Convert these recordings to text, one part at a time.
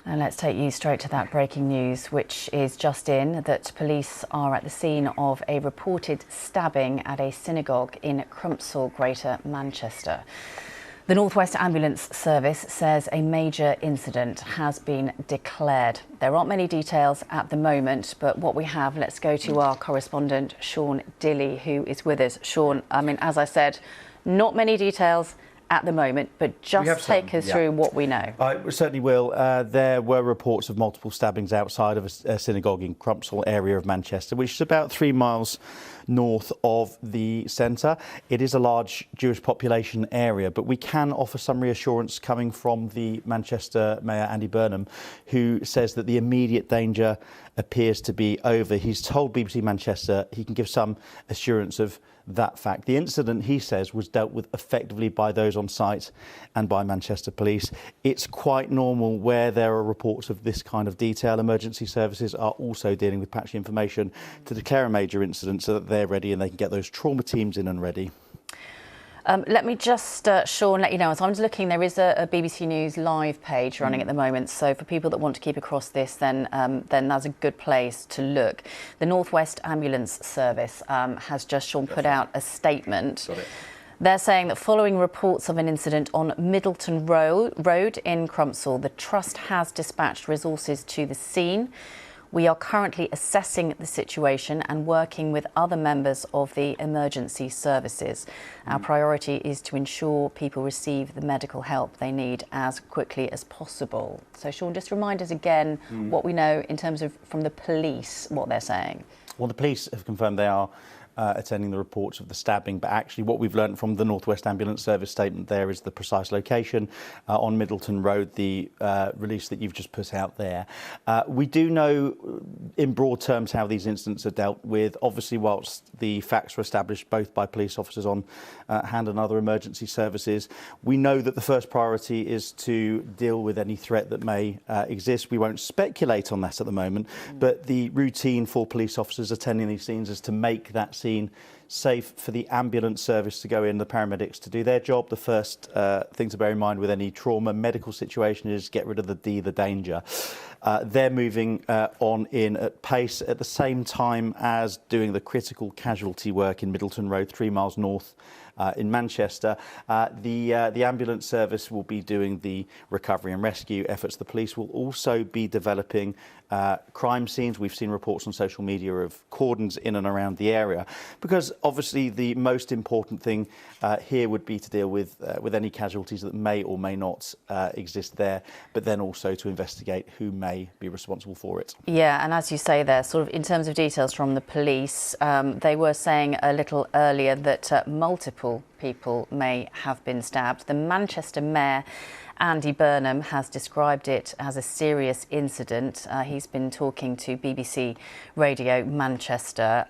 And let's take you straight to that breaking news, which is just in, that police are at the scene of a reported stabbing at a synagogue in Crumpsall, Greater Manchester. The North West Ambulance Service says a major incident has been declared. There aren't many details at the moment, but what we have, let's go to our correspondent, Sean Dilley, who is with us. Sean, I mean, as I said, not many details at the moment, but just take us through what we know. I certainly will. There were reports of multiple stabbings outside of a synagogue in Crumpsall area of Manchester, which is about 3 miles north of the centre. It is a large Jewish population area, but we can offer some reassurance coming from the Manchester Mayor, Andy Burnham, who says that the immediate danger appears to be over. He's told BBC Manchester he can give some assurance of that fact. The incident, he says, was dealt with effectively by those on site and by Manchester Police. It's quite normal where there are reports of this kind of detail. Emergency services are also dealing with patchy information to declare a major incident so that they're ready and they can get those trauma teams in and ready. Let me just, Sean, let you know, as I'm just looking, there is a BBC News live page running at the moment. So for people that want to keep across this, then that's a good place to look. The North West Ambulance Service has just, Sean, put out a statement. Got it. They're saying that following reports of an incident on Middleton Road in Crumpsall, the Trust has dispatched resources to the scene. We are currently assessing the situation and working with other members of the emergency services. Our priority is to ensure people receive the medical help they need as quickly as possible. So, Sean, just remind us again what we know in terms of from the police, what they're saying. Well, the police have confirmed they are attending the reports of the stabbing, but actually what we've learned from the North West Ambulance Service statement there is the precise location on Middleton Road, the release that you've just put out there. We do know in broad terms how these incidents are dealt with. Obviously, whilst the facts were established both by police officers on hand and other emergency services, we know that the first priority is to deal with any threat that may exist. We won't speculate on that at the moment, but the routine for police officers attending these scenes is to make that scene safe for the ambulance service to go in, the paramedics to do their job. The first thing to bear in mind with any trauma medical situation is get rid of the danger. They're moving on in at pace at the same time as doing the critical casualty work in Middleton Road, 3 miles north in Manchester. The ambulance service will be doing the recovery and rescue efforts. The police will also be developing crime scenes. We've seen reports on social media of cordons in and around the area, because obviously the most important thing here would be to deal with any casualties that may or may not exist there, but then also to investigate who may be responsible for it. Yeah, and as you say there, sort of in terms of details from the police, they were saying a little earlier that multiple people may have been stabbed. The Manchester Mayor, Andy Burnham, has described it as a serious incident. He's been talking to BBC Radio Manchester.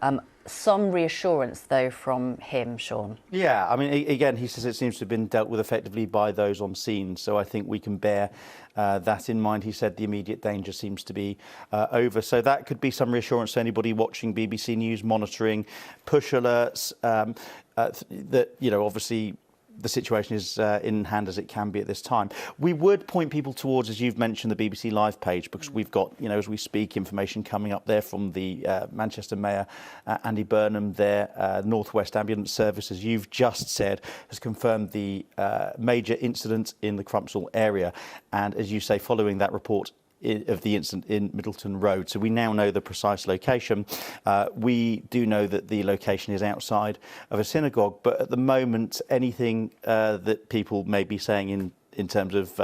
Some reassurance, though, from him, Sean. Yeah, I mean, again, he says it seems to have been dealt with effectively by those on scene, so I think we can bear that in mind. He said the immediate danger seems to be over, so that could be some reassurance to anybody watching BBC News, monitoring push alerts, that, you know, obviously the situation is in hand as it can be at this time. We would point people towards, as you've mentioned, the BBC Live page, because we've got, you know, as we speak, information coming up there from the Manchester Mayor, Andy Burnham, their North West Ambulance Service, as you've just said, has confirmed the major incident in the Crumpsall area. And as you say, following that report of the incident in Middleton Road. So we now know the precise location. We do know that the location is outside of a synagogue, but at the moment, anything that people may be saying in terms of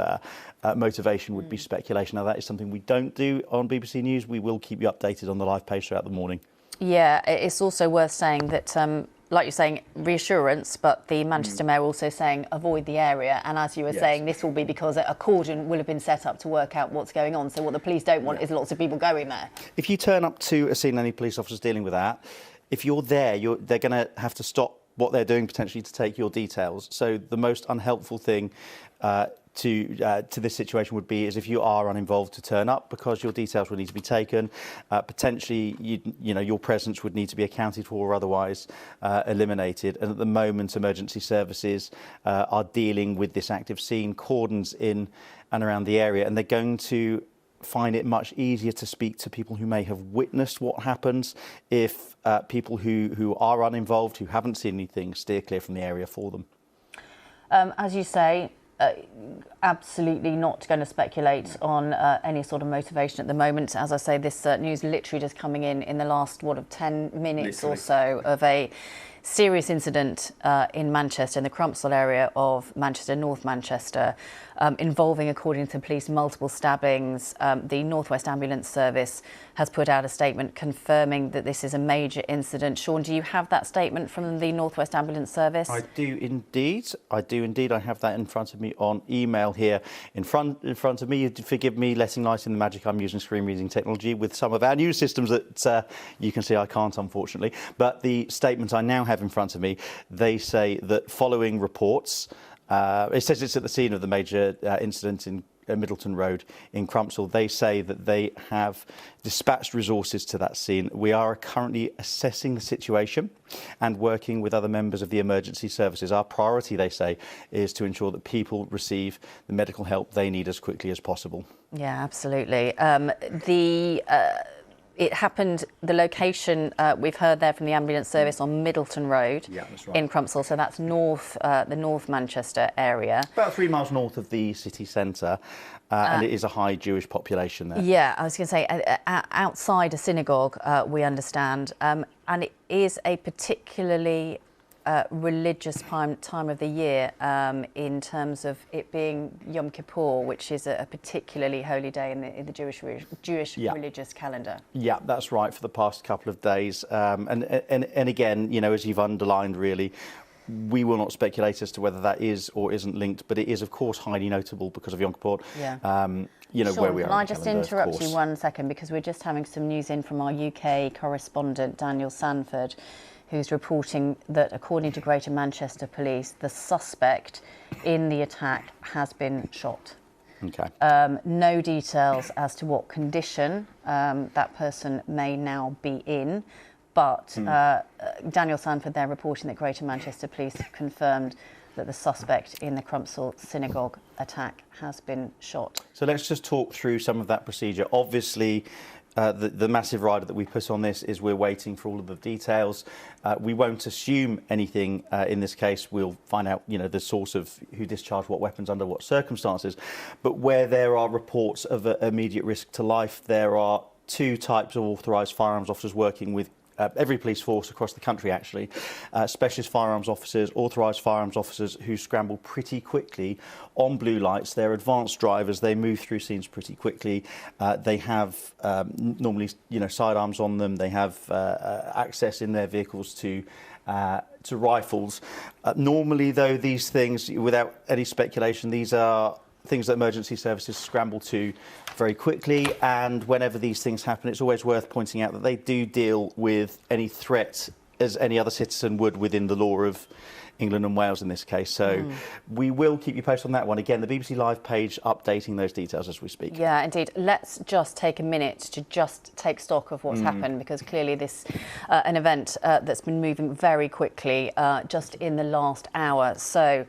motivation would be speculation. Now, that is something we don't do on BBC News. We will keep you updated on the live page throughout the morning. Yeah, it's also worth saying that like you're saying, reassurance, but the Manchester Mayor also saying avoid the area. And as you were saying, this will be because a cordon will have been set up to work out what's going on. So what the police don't want is lots of people going there. If you turn up to a scene, any police officers dealing with that, if you're there, they're going to have to stop what they're doing potentially to take your details. So the most unhelpful thing to this situation would be is if you are uninvolved to turn up, because your details would need to be taken. Potentially, you know, your presence would need to be accounted for or otherwise eliminated. And at the moment, emergency services are dealing with this active scene, cordons in and around the area, and they're going to find it much easier to speak to people who may have witnessed what happens if people who are uninvolved, who haven't seen anything, steer clear from the area for them. As you say, absolutely not going to speculate on any sort of motivation at the moment. As I say, this news literally just coming in the last, 10 minutes or so of a serious incident in Manchester, in the Crumpsall area of Manchester, North Manchester, involving, according to police, multiple stabbings. The North West Ambulance Service has put out a statement confirming that this is a major incident. Sean, do you have that statement from the North West Ambulance Service? I do indeed. I have that in front of me on email here in front of me. Forgive me letting light in the magic. I'm using screen reading technology with some of our news systems that you can see I can't, unfortunately. But the statement I now have in front of me, they say that following reports, it says it's at the scene of the major incident in Middleton Road in Crumpsall. They say that they have dispatched resources to that scene. We are currently assessing the situation and working with other members of the emergency services. Our priority, they say, is to ensure that people receive the medical help they need as quickly as possible. Yeah, absolutely. It happened, the location, we've heard there from the ambulance service, on Middleton Road in Crumpsall, so that's the North Manchester area. About 3 miles north of the city centre, and it is a high Jewish population there. Yeah, I was going to say, outside a synagogue, we understand, and it is a particularly religious time of the year, in terms of it being Yom Kippur, which is a particularly holy day in the Jewish religious calendar. Yeah, that's right, for the past couple of days. And again, as you've underlined, really, we will not speculate as to whether that is or isn't linked, but it is, of course, highly notable because of Yom Kippur. Yeah. Sean, where we are. Can I just interrupt you 1 second, because we're just having some news in from our UK correspondent, Daniel Sanford, who's reporting that, according to Greater Manchester Police, the suspect in the attack has been shot. Okay. No details as to what condition that person may now be in, but Daniel Sanford there reporting that Greater Manchester Police have confirmed that the suspect in the Crumpsall synagogue attack has been shot. So let's just talk through some of that procedure. Obviously, the massive rider that we put on this is we're waiting for all of the details. We won't assume anything in this case. We'll find out, the source of who discharged what weapons under what circumstances. But where there are reports of immediate risk to life, there are 2 types of authorised firearms officers working with every police force across the country, actually. Specialist firearms officers, authorised firearms officers who scramble pretty quickly on blue lights. They're advanced drivers. They move through scenes pretty quickly. They have normally, sidearms on them. They have access in their vehicles to rifles. Normally, though, these things, without any speculation, these are things that emergency services scramble to very quickly, and whenever these things happen, it's always worth pointing out that they do deal with any threat as any other citizen would within the law of England and Wales in this case. So we will keep you posted on that one. Again, the BBC Live page updating those details as we speak. Yeah, indeed. Let's just take a minute to just take stock of what's happened, because clearly this an event that's been moving very quickly just in the last hour. So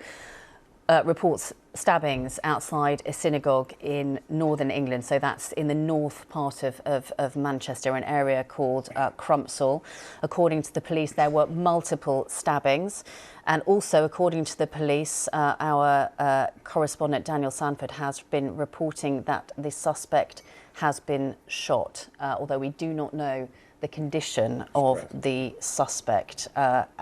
reports stabbings outside a synagogue in northern England, so that's in the north part of Manchester, an area called Crumpsall. According to the police, there were multiple stabbings, and also according to the police, our correspondent Daniel Sanford has been reporting that the suspect has been shot, although we do not know the condition of the suspect